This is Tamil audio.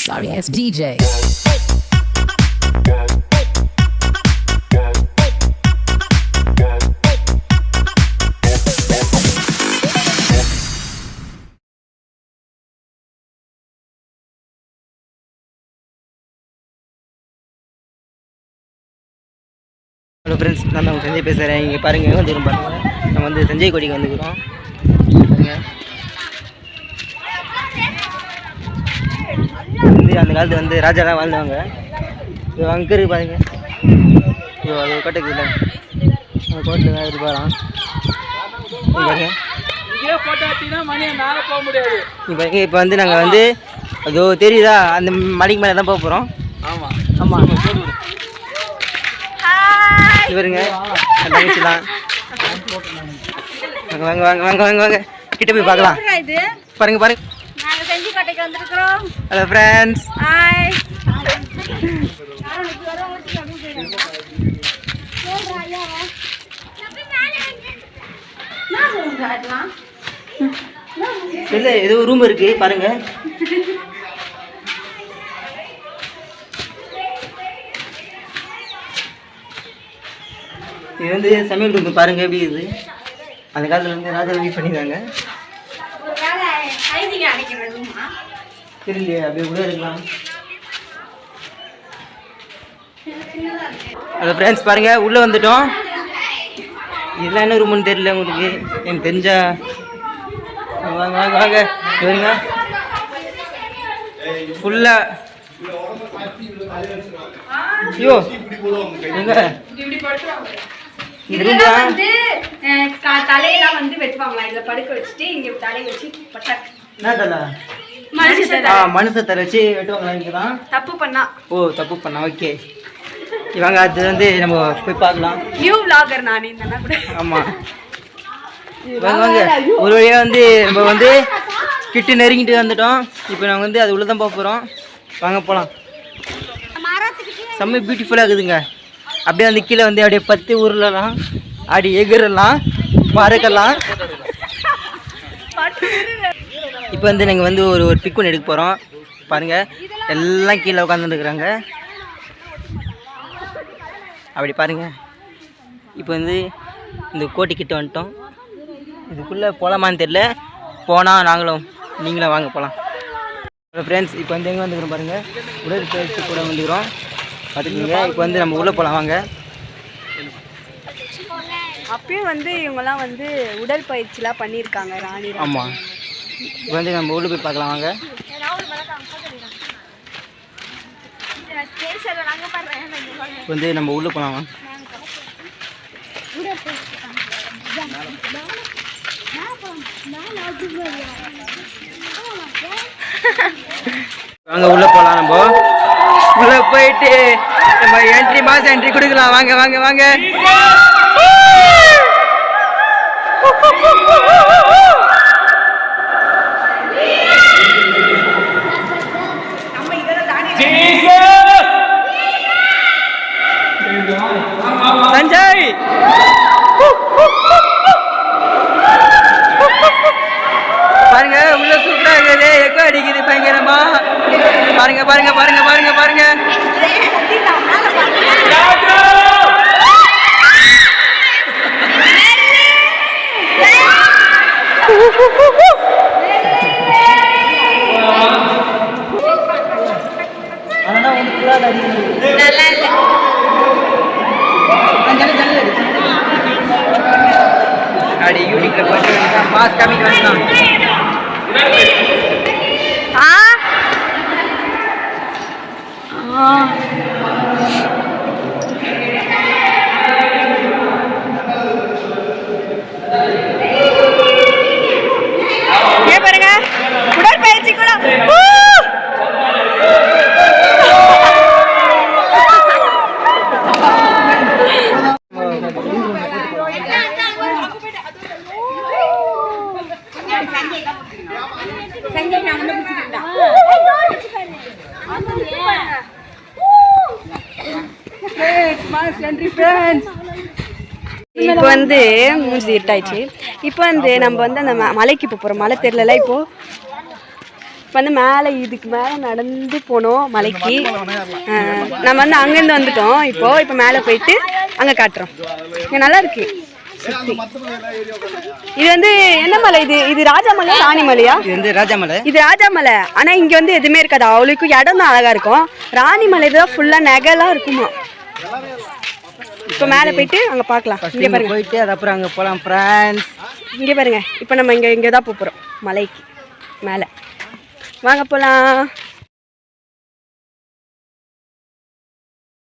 Sorry ass DJ. Hello friends, நான் உங்கள் சஞ்சய் பேசுகிறேன். இங்கே பாருங்கள், வந்துடும் பாருங்கள். நம்ம வந்து சஞ்சய் கோடிக்கு வந்துக்கிறோம். வந்து அந்த காலத்தில் வந்து ராஜாலாம் வாழ்ந்தவங்க. இது அங்கே இருக்கு பாருங்க. ஐயோ, அது கோட்டைக்கு இல்லை, அந்த கோட்டையில் தான் இருப்பாராம். பாருங்க, இப்போ வந்து நாங்கள் வந்து அதோ தெரியுதா, அந்த மலைக்கு மேலே தான் போக போகிறோம். ஆமாம் ஆமாம், இவருங்க தங்கச்சிலாம். வாங்க வாங்க வாங்க வாங்க வாங்க வாங்க கிட்ட போய் பார்க்கலாம். பாருங்க பாருங்க, ஹலோ ஃப்ரெண்ட்ஸ். இல்லை, ஏதோ ரூம் இருக்கு பாருங்க. இது வந்து சமையல் ரூம் பாருங்க, எப்படி இது அந்த காலத்தில் வந்து ராஜா யூஸ் பண்ணியிருக்காங்க. தெரியலையே, அப்படியே கூட இருக்கலாம். ஹலோ ஃப்ரெண்ட்ஸ், பாருங்க உள்ளே வந்துட்டோம். இதெல்லாம் என்ன ரூம்னு தெரியல உங்களுக்கு, எனக்கு தெரிஞ்சா வாங்க வாங்க வாங்க வருங்க. ஃபுல்லா ஐயோ எங்க தலையெல்லாம் வந்து வெட்டுவாங்களா, இதுல படுக்க வச்சுட்டு இங்க தலையை வச்சு என்ன தலை? மனுஷ தலை வச்சு வெட்டுவாங்களா? இங்கதான் தப்பு பண்ணா. ஓ, தப்பு பண்ணா, ஓகே. இவங்க அது வந்து நம்ம போய் பார்க்கலாம். நியூ விளாகர் நான் இந்த கூட. ஆமா வாங்க வாங்க. ஒரு வழியா வந்து நம்ம வந்து கிட்ட நெருங்கிட்டு வந்துட்டோம். இப்போ நாங்கள் வந்து அது உள்ளதான் போக போகிறோம். வாங்க போகலாம். செம்ம பியூட்டிஃபுல்லாக இருக்குதுங்க. அப்படியே வந்து கீழே வந்து அப்படியே பத்து ஊர்லலாம் அப்படி எகிரலாம், பறக்கலாம். இப்போ வந்து நாங்கள் வந்து ஒரு பிக் ஒன்று எடுக்க போகிறோம். பாருங்கள், எல்லாம் கீழே உட்காந்துருக்குறாங்க. அப்படி பாருங்கள். இப்போ வந்து இந்த கோட்டைக்கிட்ட வந்துட்டோம். இதுக்குள்ளே போகலாமான்னு தெரியல. போனால் நீங்களும் வாங்க போகலாம். ஃப்ரெண்ட்ஸ், இப்போ வந்து எங்கே வந்துக்கிறோம் பாருங்கள், உடற்பயிற்சி கூட வந்துக்கிறோம் பார்த்துக்கிங்க. இப்போ வந்து நம்ம உள்ளே போகலாம் வாங்க. அப்பயும் வந்து இவங்கெல்லாம் வந்து உடற்பயிற்சிலாம் பண்ணியிருக்காங்க ராணி. ஆமாம், இப்போ வந்து நம்ம உள்ளே போய் பார்க்கலாம் வாங்க. இப்போ வந்து நம்ம உள்ளே போகலாம் வாங்க. வாங்க உள்ளே போகலாம். நம்ம உள்ளே போயிட்டு நம்ம மாசம் என்ட்ரி கொடுக்கலாம். வாங்க வாங்க வாங்க. சஞ்சய் பாருங்க, உள்ள சூப்பரா இருக்குது, எக்கோ அடிக்குது பயங்கரமா. பாருங்க பாருங்க பாருங்க பாருங்க பாருங்க. அடி யூனிக்ல போட்டு மாஸ் காமிக்க வேண்டாம். பாருங்க, உடற்பயிற்சி கூட. இப்போ வந்து மூஞ்சி இருட்டாயிடுச்சு. இப்போ வந்து நம்ம வந்து அந்த மலைக்கு இப்போ போகிறோம். மலை தெரியல. இப்போ இப்போ வந்து மேலே இதுக்கு மேலே நடந்து போனோம் மலைக்கு. நம்ம வந்து அங்கேருந்து வந்துட்டோம். இப்போ மேலே போயிட்டு அங்கே காட்டுறோம். இங்கே நல்லா இருக்கு சுத்தி. இது வந்து என்ன மலை? இது ராஜாமலை ராணிமலையா? இது வந்து ராஜாமலை. இது ராஜாமலை. ஆனால் இங்கே வந்து எதுவுமே இருக்காது. அவளுக்கும் இடம் தான் அழகாக இருக்கும். ராணிமலை தான் ஃபுல்லாக நகைலாம் இருக்குமா. இப்போ மேலே போயிட்டு அங்கே பார்க்கலாம். இங்கே பாருங்க போயிட்டு அதுக்கப்புறம் அங்கே போகலாம் ஃப்ரெண்ட்ஸ். இங்கே பாருங்க. இப்போ நம்ம இங்கே தான் போகிறோம் மலைக்கு மேலே. வாங்க போகலாம்.